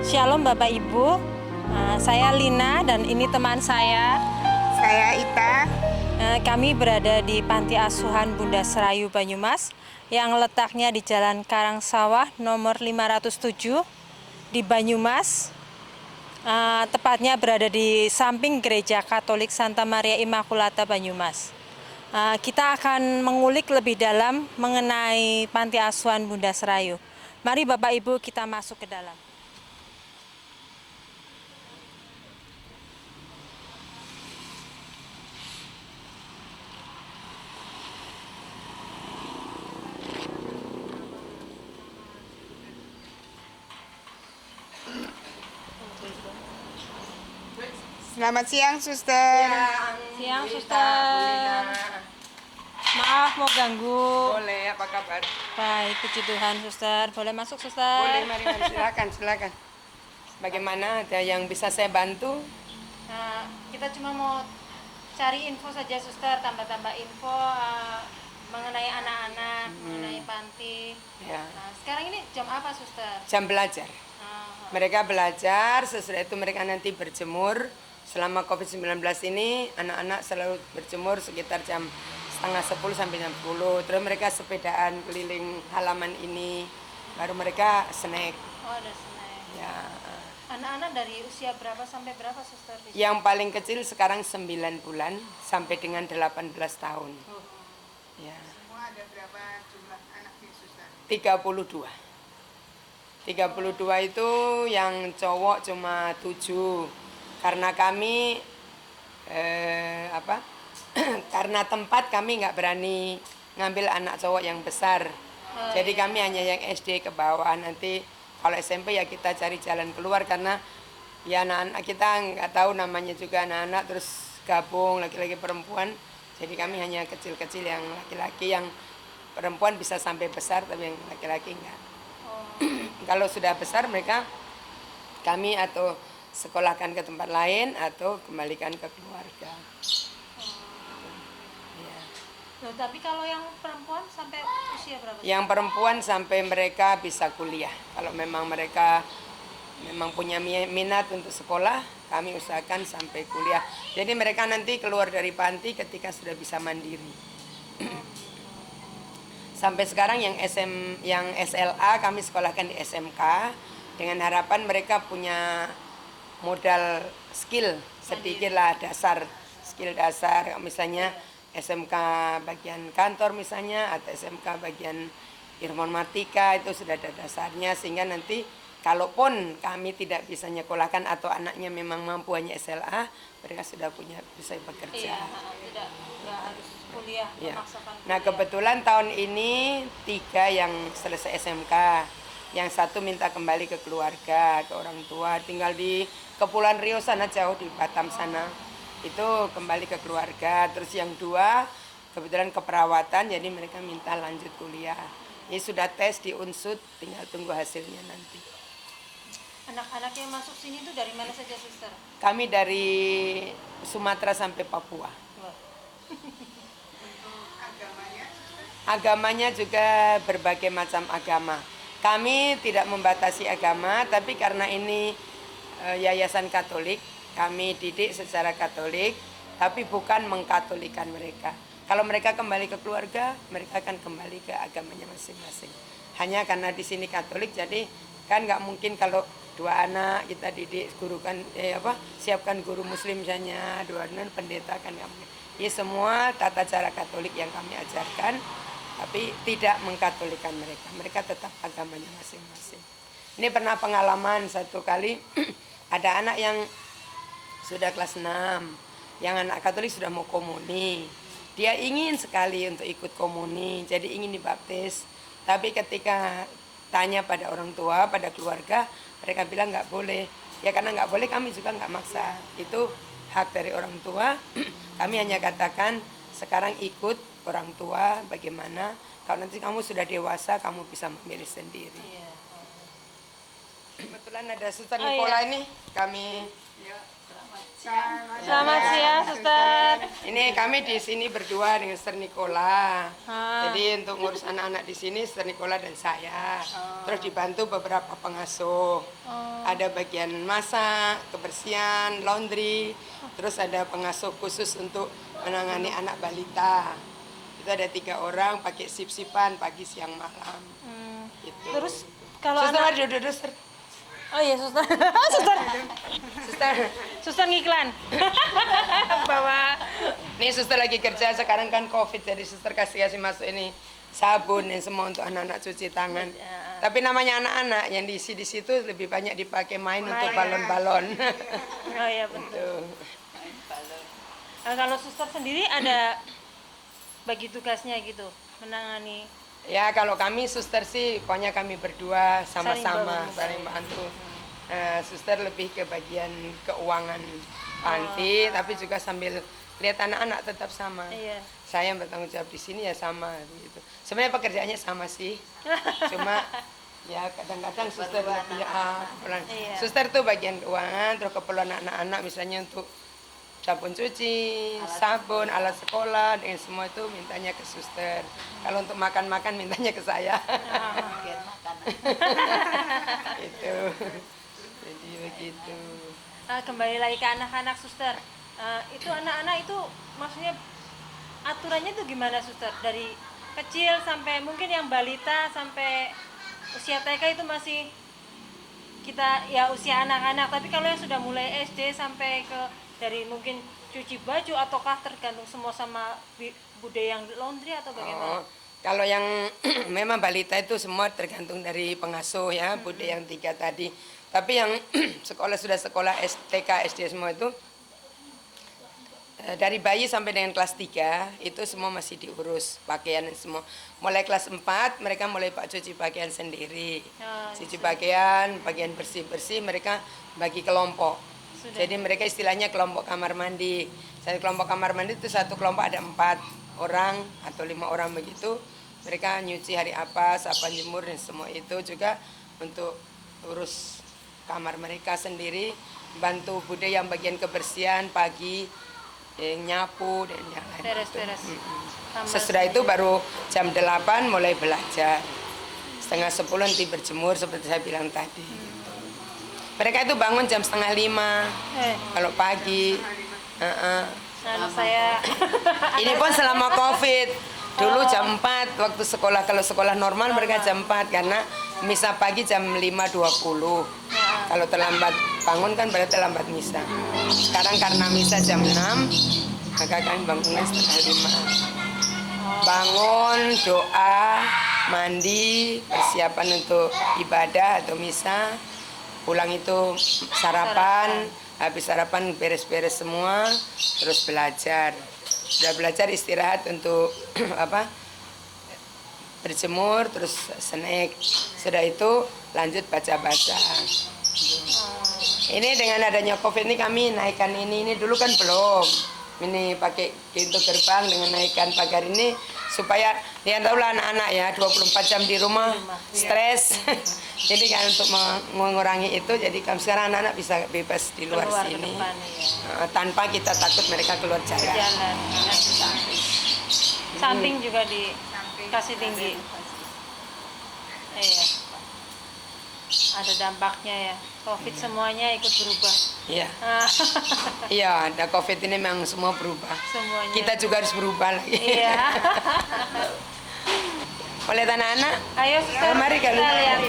Shalom Bapak Ibu, saya Lina dan ini teman saya. Saya Ita. Kami berada di Panti Asuhan Bunda Serayu Banyumas yang letaknya di Jalan Karangsawah nomor 507 di Banyumas. Tepatnya berada di samping Gereja Katolik Santa Maria Immaculata Banyumas. Kita akan mengulik lebih dalam mengenai Panti Asuhan Bunda Serayu. Mari Bapak Ibu kita masuk ke dalam. Selamat siang, Suster. Siang, Suster. Maaf mau ganggu. Boleh, apa kabar? Baik, puji Tuhan, Suster. Boleh masuk, Suster? Boleh, mari silakan. Bagaimana, ada yang bisa saya bantu? Kita cuma mau cari info saja, Suster, tambah-tambah info mengenai anak-anak, mengenai panti. Ya. Sekarang ini jam apa, Suster? Jam belajar. Mereka belajar, sesudah itu mereka nanti berjemur. Selama COVID-19 ini, anak-anak selalu berjemur sekitar jam setengah 10 sampai jam 10. Terus mereka sepedaan keliling halaman ini, baru mereka snack. Oh, ada snack. Ya. Anak-anak dari usia berapa sampai berapa, Suster? Yang paling kecil sekarang 9 bulan sampai dengan 18 tahun. Ya. Semua ada berapa jumlah anaknya, Suster? 32 itu yang cowok cuma 7. Karena kami karena tempat kami nggak berani ngambil anak cowok yang besar. Jadi kami hanya yang SD ke bawah. Nanti kalau SMP ya kita cari jalan keluar karena ya anak-anak kita nggak tahu namanya juga anak-anak terus gabung laki-laki perempuan. Jadi kami hanya kecil-kecil yang laki-laki, yang perempuan bisa sampai besar tapi yang laki-laki enggak. Kalau sudah besar mereka kami atau sekolahkan ke tempat lain atau kembalikan ke keluarga. Ya. Loh, tapi kalau yang perempuan sampai usia berapa? Yang perempuan sampai mereka bisa kuliah. Kalau memang mereka memang punya minat untuk sekolah, kami usahakan sampai kuliah. Jadi mereka nanti keluar dari panti ketika sudah bisa mandiri. Sampai sekarang yang SLA kami sekolahkan di SMK dengan harapan mereka punya modal skill sedikit lah, skill dasar, misalnya SMK bagian kantor misalnya atau SMK bagian informatika, itu sudah ada dasarnya sehingga nanti kalaupun kami tidak bisa nyekolahkan atau anaknya memang mampu hanya SLA, mereka sudah bisa bekerja. Iya, nggak harus kuliah, Ya. memaksakan kuliah. Nah kebetulan tahun ini 3 yang selesai SMK, yang 1 minta kembali ke keluarga, ke orang tua, tinggal di Kepulauan Riau sana jauh di Batam sana, itu kembali ke keluarga. Terus yang 2 kebetulan keperawatan, jadi mereka minta lanjut kuliah. Ini sudah tes di Unsud, tinggal tunggu hasilnya nanti. Anak-anak yang masuk sini itu dari mana saja, Suster? Kami dari Sumatera sampai Papua. Wah. Agamanya juga berbagai macam agama. Kami tidak membatasi agama, tapi karena ini yayasan Katolik, kami didik secara Katolik, tapi bukan mengkatolikan mereka. Kalau mereka kembali ke keluarga, mereka akan kembali ke agamanya masing-masing. Hanya karena di sini Katolik, jadi kan nggak mungkin kalau 2 anak kita didik siapkan guru Muslim misalnya, 2 anak pendeta, kan nggak mungkin. Ini semua tata cara Katolik yang kami ajarkan, tapi tidak mengkatolikan mereka. Mereka tetap agamanya masing-masing. Ini pernah pengalaman satu kali ada anak yang sudah kelas 6, yang anak Katolik sudah mau komuni. Dia ingin sekali untuk ikut komuni, jadi ingin dibaptis. Tapi ketika tanya pada orang tua, pada keluarga, mereka bilang nggak boleh. Ya karena nggak boleh, kami juga nggak maksa. Itu hak dari orang tua. Kami hanya katakan sekarang ikut orang tua, bagaimana kalau nanti kamu sudah dewasa kamu bisa memilih sendiri. Iya. Kebetulan ada Suster Nikola ini, kami Selamat siang, Suster. ini kami di sini berdua dengan Suster Nikola. Jadi untuk ngurus anak-anak di sini Suster Nikola dan saya. Terus dibantu beberapa pengasuh. Ada bagian masak, kebersihan, laundry. Terus ada pengasuh khusus untuk menangani anak balita. Itu ada 3 orang pakai sip-sipan pagi, siang, malam. Gitu. Terus kalau Suster, anak duduk, Suster. Oh iya, suster. Suster. Suster ngiklan. Bawa Nih suster lagi kerja sekarang kan COVID, jadi suster kasih masuk ini sabun yang semua untuk anak-anak cuci tangan. Tapi namanya anak-anak yang diisi di situ lebih banyak dipakai main untuk balon-balon. Oh iya betul. Tuh. Kalau suster sendiri ada bagi tugasnya gitu, menangani. Ya kalau kami suster sih pokoknya kami berdua sama-sama Saling saling bantu. Suster lebih ke bagian keuangan panti, tapi juga sambil lihat anak-anak tetap sama. Iya. Saya yang bertanggung jawab di sini ya sama gitu. Sebenarnya pekerjaannya sama sih, cuma ya kadang-kadang suster lebih keperluan. Iya. Suster tuh bagian keuangan, terus keperluan anak-anak misalnya untuk sabun cuci, sabun, alat sekolah, dengan semua itu mintanya ke suster. Kalau untuk makan-makan mintanya ke saya. Itu. Jadi begitu. Kembali lagi ke anak-anak suster. Itu anak-anak itu maksudnya aturannya itu gimana suster? Dari kecil sampai mungkin yang balita sampai usia TK itu masih kita ya usia anak-anak. Tapi kalau yang sudah mulai SD sampai ke dari mungkin cuci baju ataukah tergantung semua sama bude yang laundry atau bagaimana? Kalau yang memang balita itu semua tergantung dari pengasuh ya, bude yang 3 tadi. Tapi yang sekolah sudah sekolah TK, SD semua itu dari bayi sampai dengan kelas 3 itu semua masih diurus pakaian semua. Mulai kelas 4 mereka mulai cuci pakaian sendiri. Cuci pakaian, bagian bersih-bersih mereka bagi kelompok. Jadi mereka istilahnya kelompok kamar mandi. Satu kelompok kamar mandi itu satu kelompok ada 4 orang atau 5 orang begitu. Mereka nyuci hari apa, sapan jemur dan semua itu juga untuk urus kamar mereka sendiri. Bantu bude yang bagian kebersihan pagi, yang nyapu dan yang lain. Beres-beres. Sesudah itu baru jam 8 mulai belajar. Setengah 10 nanti berjemur seperti saya bilang tadi. Mereka itu bangun jam 4:30 kalau pagi. Anak saya Ini pun selama COVID. Dulu jam 4 waktu sekolah, kalau sekolah normal mereka jam 4 karena misa pagi jam 5.20. Kalau terlambat bangun kan berarti terlambat misa. Sekarang karena misa jam 6, maka kami bangunnya setengah 5. Bangun, doa, mandi, persiapan untuk ibadah atau misa. Pulang itu sarapan, habis sarapan beres-beres semua, terus belajar. Sudah belajar istirahat untuk berjemur, terus snack. Sudah itu lanjut baca-baca. Ini dengan adanya COVID ini kami naikkan ini dulu kan belum. Ini pakai pintu gerbang dengan naikkan pagar ini supaya ya tahulah anak-anak ya 24 jam di rumah stres. Jadi kan untuk mengurangi itu jadi kami sekarang anak-anak bisa bebas di luar keluar sini. ke depan, ya. Tanpa kita takut mereka keluar jalan. Jalan. Samping juga dikasih tinggi. Iya. Ada dampaknya ya. COVID semuanya ikut berubah. Iya. Iya, ada COVID ini memang semua berubah. Semuanya. Kita juga harus berubah lagi. Iya. Oleh anak-anak, Ayo suster, mari kali. kita lihat.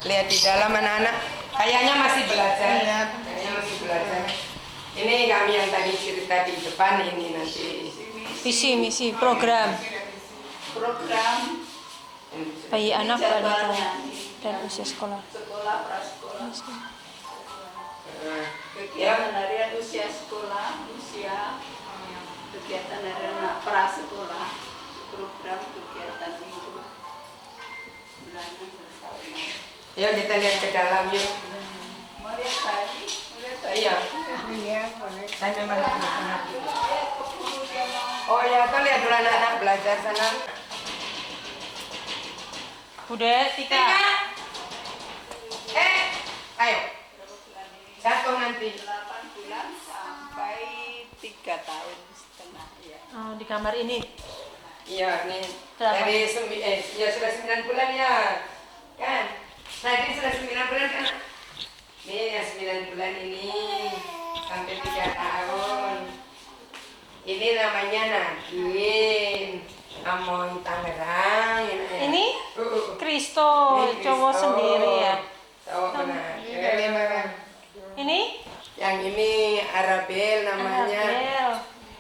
Lihat di dalam anak-anak, kayaknya masih belajar. Kayaknya masih belajar. Ini kami yang tadi cerita di depan ini nanti. Visi misi program Program bayi anak balita dan usia sekolah. sekolah prasekolah. Ya, Kegiatan harian usia sekolah, kegiatan harian prasekolah, program kegiatan minggu bulanan bersama. ya kita lihat ke dalam yuk. Mau lihat tadi? Iya. Iya, boleh. Saya memang anak-anak. Oh ya, tuh lihat dulu anak-anak belajar sana. Udah, Tika. Ayo. Jatuh nanti. 8 bulan sampai 3 tahun setengah ya. Oh, di kamar ini. Iya, nih Berapa? ya sudah 9 bulan ya, kan? Nah ini sudah 9 bulan kan? Nih yang 9 bulan ini sampai 3 tahun. Ini namanya Nadine, Amoy Tangerang. Ini Kristo, Ini cowok Kristo. sendiri ya. Cowok mana? Ini Yang ini Arabel namanya. Anabel.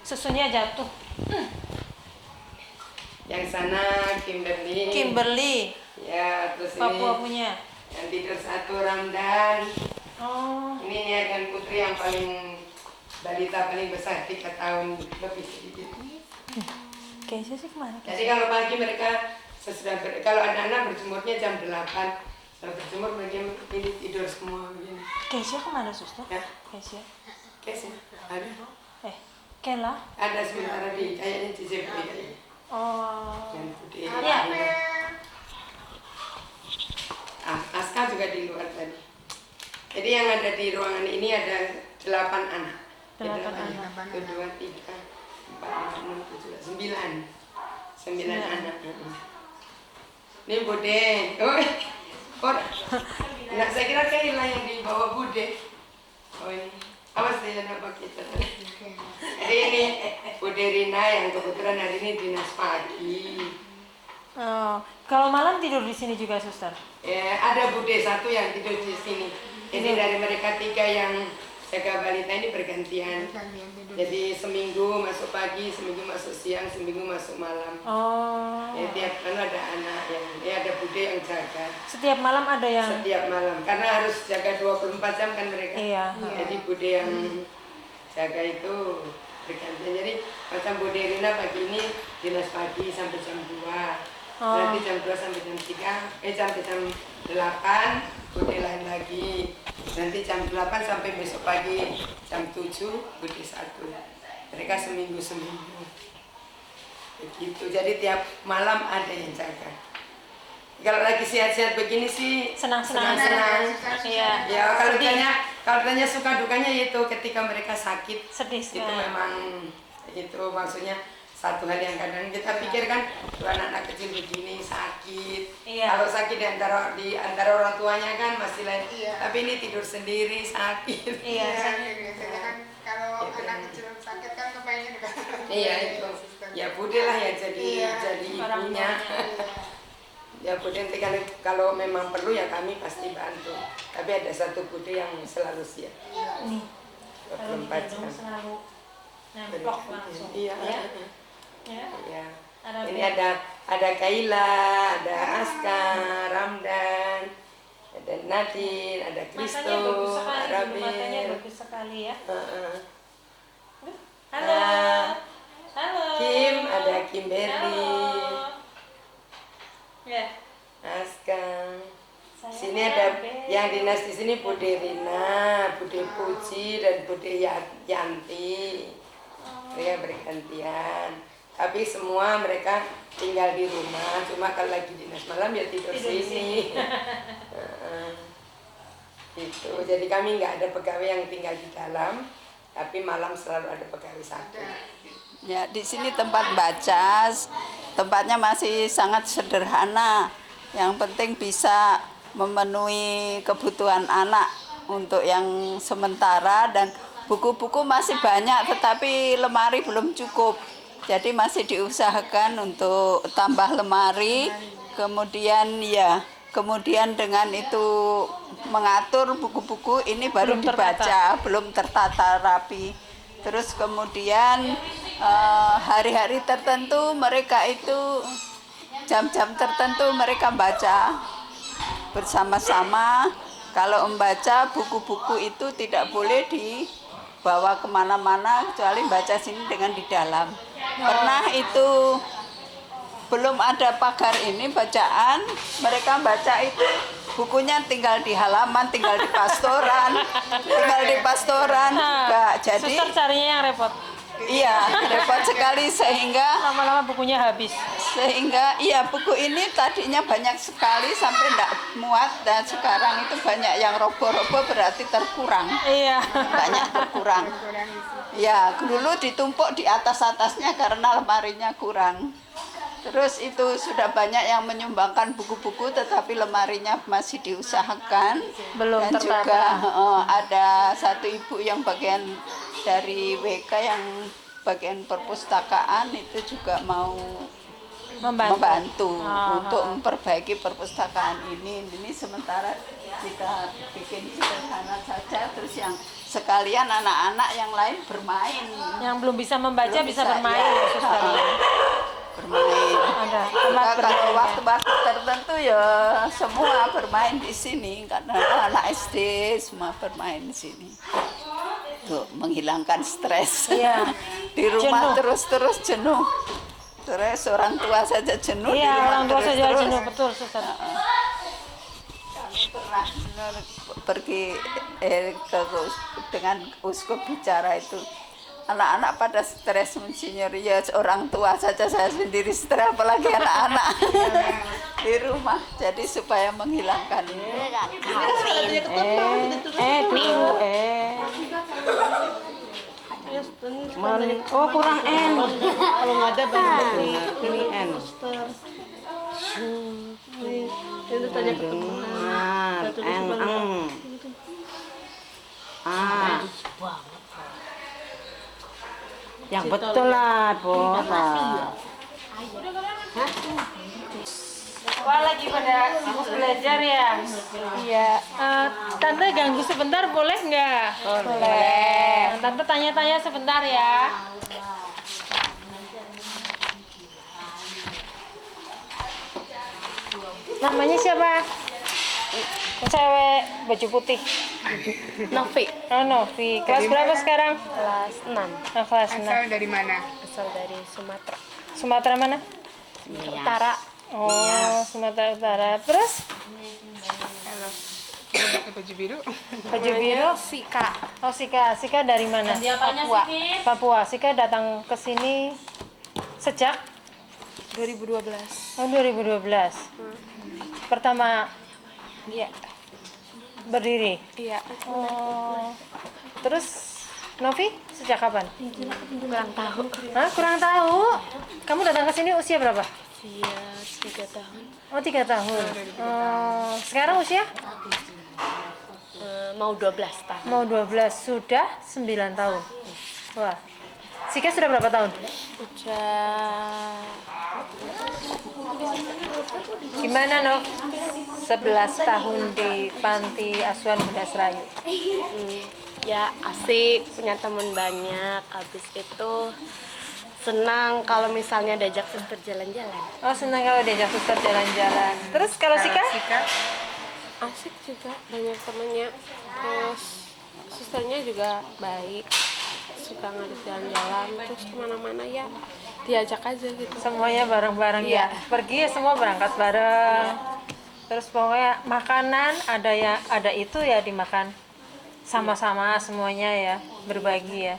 Susunya jatuh. Yang sana Kimberly. Kimberly, Ya, terus Papua ini punya. yang tidur satu Ramdan. Oh, Ini Nia dan Putri yang paling balita paling besar 3 tahun lebih sedikit. kayaknya sih kemana? Jadi kalau pagi mereka kalau anak-anak berjemurnya jam 8. Kalau berjemur mereka ini tidur semua begini. Keisha kemana suster? Ya. Keisha. Kesnya ada. Kela. Ada sementara di kayaknya di CP kayaknya. Oh. Yang putih. Ya. Aska juga di luar tadi. Jadi yang ada di ruangan ini ada 8 anak. 8 anak. 1, 2, 3, 4, 5, 6, 7, 9. 9 anak. Ini Bude. Nah, saya kira Kaila yang di bawah Bude. Oh ini. Awas dia nampak kita. Jadi ini Bude Rina yang kebetulan hari ini dinas pagi. Oh, kalau malam tidur di sini juga suster. Ya, ada Bude 1 yang tidur di sini. Jadi dari mereka 3 yang jaga balita ini bergantian. Jadi seminggu masuk pagi, seminggu masuk siang, seminggu masuk malam. Oh. Ya, tiap malam ada anak yang ada Bude yang jaga. Setiap malam ada yang. Setiap malam karena harus jaga 24 jam kan mereka. Iya. Jadi Bude yang jaga itu bergantian. Jadi macam Bude Rina pagi ini dinas pagi sampai jam 2. Oh. Nanti jam 2 sampai jam 3, sampai jam 8 Bude lain lagi. Nanti jam 8 sampai besok pagi jam 7 Bude 1. Mereka seminggu. Begitu. Jadi tiap malam ada yang jaga. Kalau lagi sehat-sehat begini sih Senang-senang. Iya. Ya kalau tanya suka dukanya itu ketika mereka sakit. Sedih Itu sekali. memang itu maksudnya satu hal yang kadang kita pikirkan tuh anak-anak kecil begini sakit. Iya. Kalau sakit di antara orang tuanya kan masih lain. Iya. Tapi ini tidur sendiri sakit. Iya. Biasanya kan kalau Gitu. anak kecil sakit kan kepengen juga. Iya itu. Ya Bude lah ya jadi Iya. Orang ibunya. tuanya. Ya Bude nanti kalau memang perlu ya kami pasti bantu. Tapi ada satu Bude yang selalu siap. Nih. Kalau 24 digendong jam. selalu nemplok langsung. Iya. Ya. Ya. Ya. Ada Ini ada Kaila, ada Aska, Ramdan, ada Nadine, ada Kristo, Matanya bagus sekali, Arabel. matanya bagus sekali ya. Heeh. Halo. Ah. Halo. Kim, ada Kimberly, Halo. Ya. Aska. Saya Sini ada Arabel. yang dinas di sini Bude Rina, Bude Puji dan Bude Yanti. Mereka bergantian. Tapi semua mereka tinggal di rumah. Cuma kalau lagi dinas malam ya tidur Tidur di sini. Gitu. Jadi kami nggak ada pegawai yang tinggal di dalam, tapi malam selalu ada pegawai satu. Ya, di sini tempat baca, tempatnya masih sangat sederhana. Yang penting bisa memenuhi kebutuhan anak untuk yang sementara, dan buku-buku masih banyak tetapi lemari belum cukup. Jadi masih diusahakan untuk tambah lemari, kemudian dengan itu mengatur buku-buku ini baru Belum dibaca, belum tertata rapi. Terus kemudian hari-hari tertentu mereka itu jam-jam tertentu mereka baca bersama-sama. Kalau membaca buku-buku itu tidak boleh dibawa kemana-mana kecuali baca sini dengan di dalam. Pernah itu belum ada pagar ini bacaan, mereka baca itu bukunya tinggal di halaman, tinggal di pastoran, enggak. Jadi Suster carinya yang repot. iya repot sekali sehingga Lama-lama bukunya habis. buku ini tadinya banyak sekali sampai tidak muat, dan sekarang itu banyak yang roboh-roboh, berarti terkurang, Iya. banyak terkurang. Ya, dulu ditumpuk di atas-atasnya karena lemarinya kurang. Terus itu sudah banyak yang menyumbangkan buku-buku, tetapi lemarinya masih diusahakan. Belum Dan tertata. juga ada satu ibu yang bagian dari WK yang bagian perpustakaan itu juga mau membantu untuk memperbaiki perpustakaan ini. Ini sementara kita bikin sederhana saja, terus yang sekalian anak-anak yang lain bermain. Yang belum bisa membaca Belum bisa bermain, ya, Suster. bermain. Ada tempat Juga kalau bermainnya. waktu-waktu tertentu ya semua bermain di sini, karena anak SD semua bermain di sini. Tuh, menghilangkan stres. Iya. Di rumah Jenuh. terus-terus jenuh. Terus orang tua saja jenuh. di Iya, rumah orang tua saja terus-terus. jenuh, betul, Suster. Kami pernah pergi dengan uskup bicara itu, anak-anak pada stres mensinyur, ya orang tua saja saya sendiri stres, apalagi anak-anak di rumah. Jadi supaya menghilangkan ini. Oh, kurang N. Kalau nggak ada berarti ini N. Itu tanya ketemu. Yang betul lah, Bu. Wah, lagi pada sibuk belajar ya? Iya. Tante ganggu sebentar boleh nggak? Boleh. Tante tanya-tanya sebentar ya. Namanya siapa? Cewek baju putih. Novi, Oh, Novi. Kelas berapa sekarang? kelas 6, Oh, kelas 6. Asal dari mana? asal dari Sumatera Sumatera mana? Utara. Oh, Sumatera Utara. Terus Halo. Pakai baju biru. baju biru. Sika. Oh, Sika. Sika dari mana? Papua. Papua. Sika datang ke sini sejak 2012. oh 2012. Pertama Iya. berdiri. Iya. Oh. Terus Novi sejak kapan? Kurang tahu. Hah, kurang tahu. Kamu datang ke sini usia berapa? Iya, 3 tahun. Oh, 3 tahun. Oh, sekarang usia? Mau 12 tahun. Mau 12, sudah 9 tahun. Wah. Sika sudah berapa tahun? Udah Gimana, Nov? 11 tahun di Panti Asuhan Bunda Serayu. ya asik, punya teman banyak. Habis itu senang kalau misalnya diajak suster jalan-jalan. Oh, senang kalau diajak suster jalan-jalan. Terus kalau Sika? Asik juga, banyak temennya. Terus susternya juga baik, suka ngajak jalan-jalan. Terus kemana-mana ya diajak aja gitu. Semuanya bareng-bareng ya. Iya. Pergi ya semua berangkat bareng. Terus pokoknya makanan ada itu ya dimakan sama-sama semuanya ya, berbagi ya.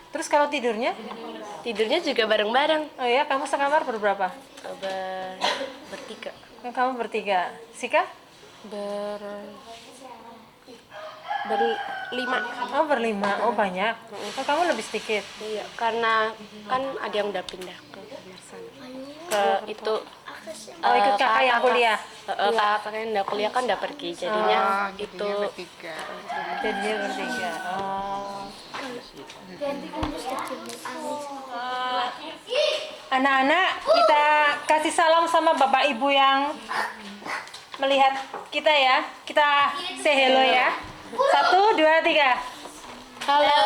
Terus kalau tidurnya? Tidurnya juga bareng-bareng. Oh ya, kamu sekamar berberapa? Bertiga. Kamu bertiga. Sika? Berlima. Oh, berlima. Oh, banyak. Oh, kamu lebih sedikit. Iya, karena kan ada yang udah pindah ke kamar sana. Ke itu Oh, ikut kakak yang kuliah. kakak yang udah kuliah kan udah pergi, jadinya itu bertiga. Jadinya bertiga. Oh. Anak-anak, kita kasih salam sama Bapak Ibu yang melihat kita ya. Kita say hello ya. 1, 2, 3. halo.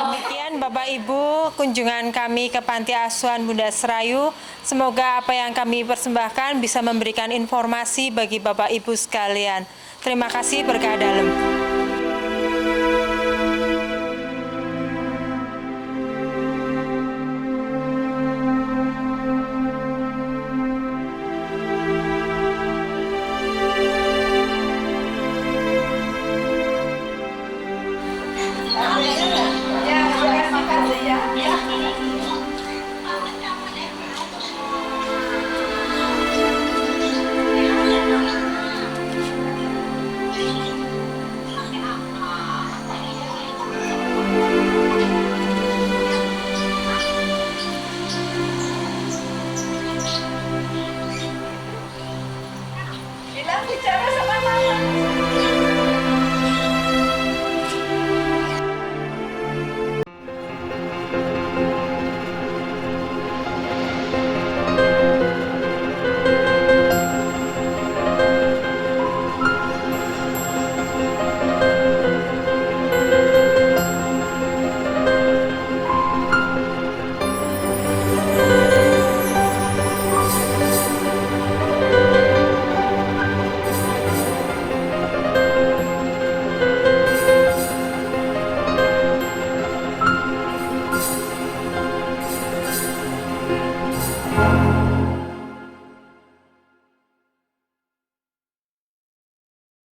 Demikian Bapak Ibu kunjungan kami ke Panti Asuhan Bunda Serayu. Semoga apa yang kami persembahkan bisa memberikan informasi bagi Bapak Ibu sekalian. Terima kasih, berkah dalam.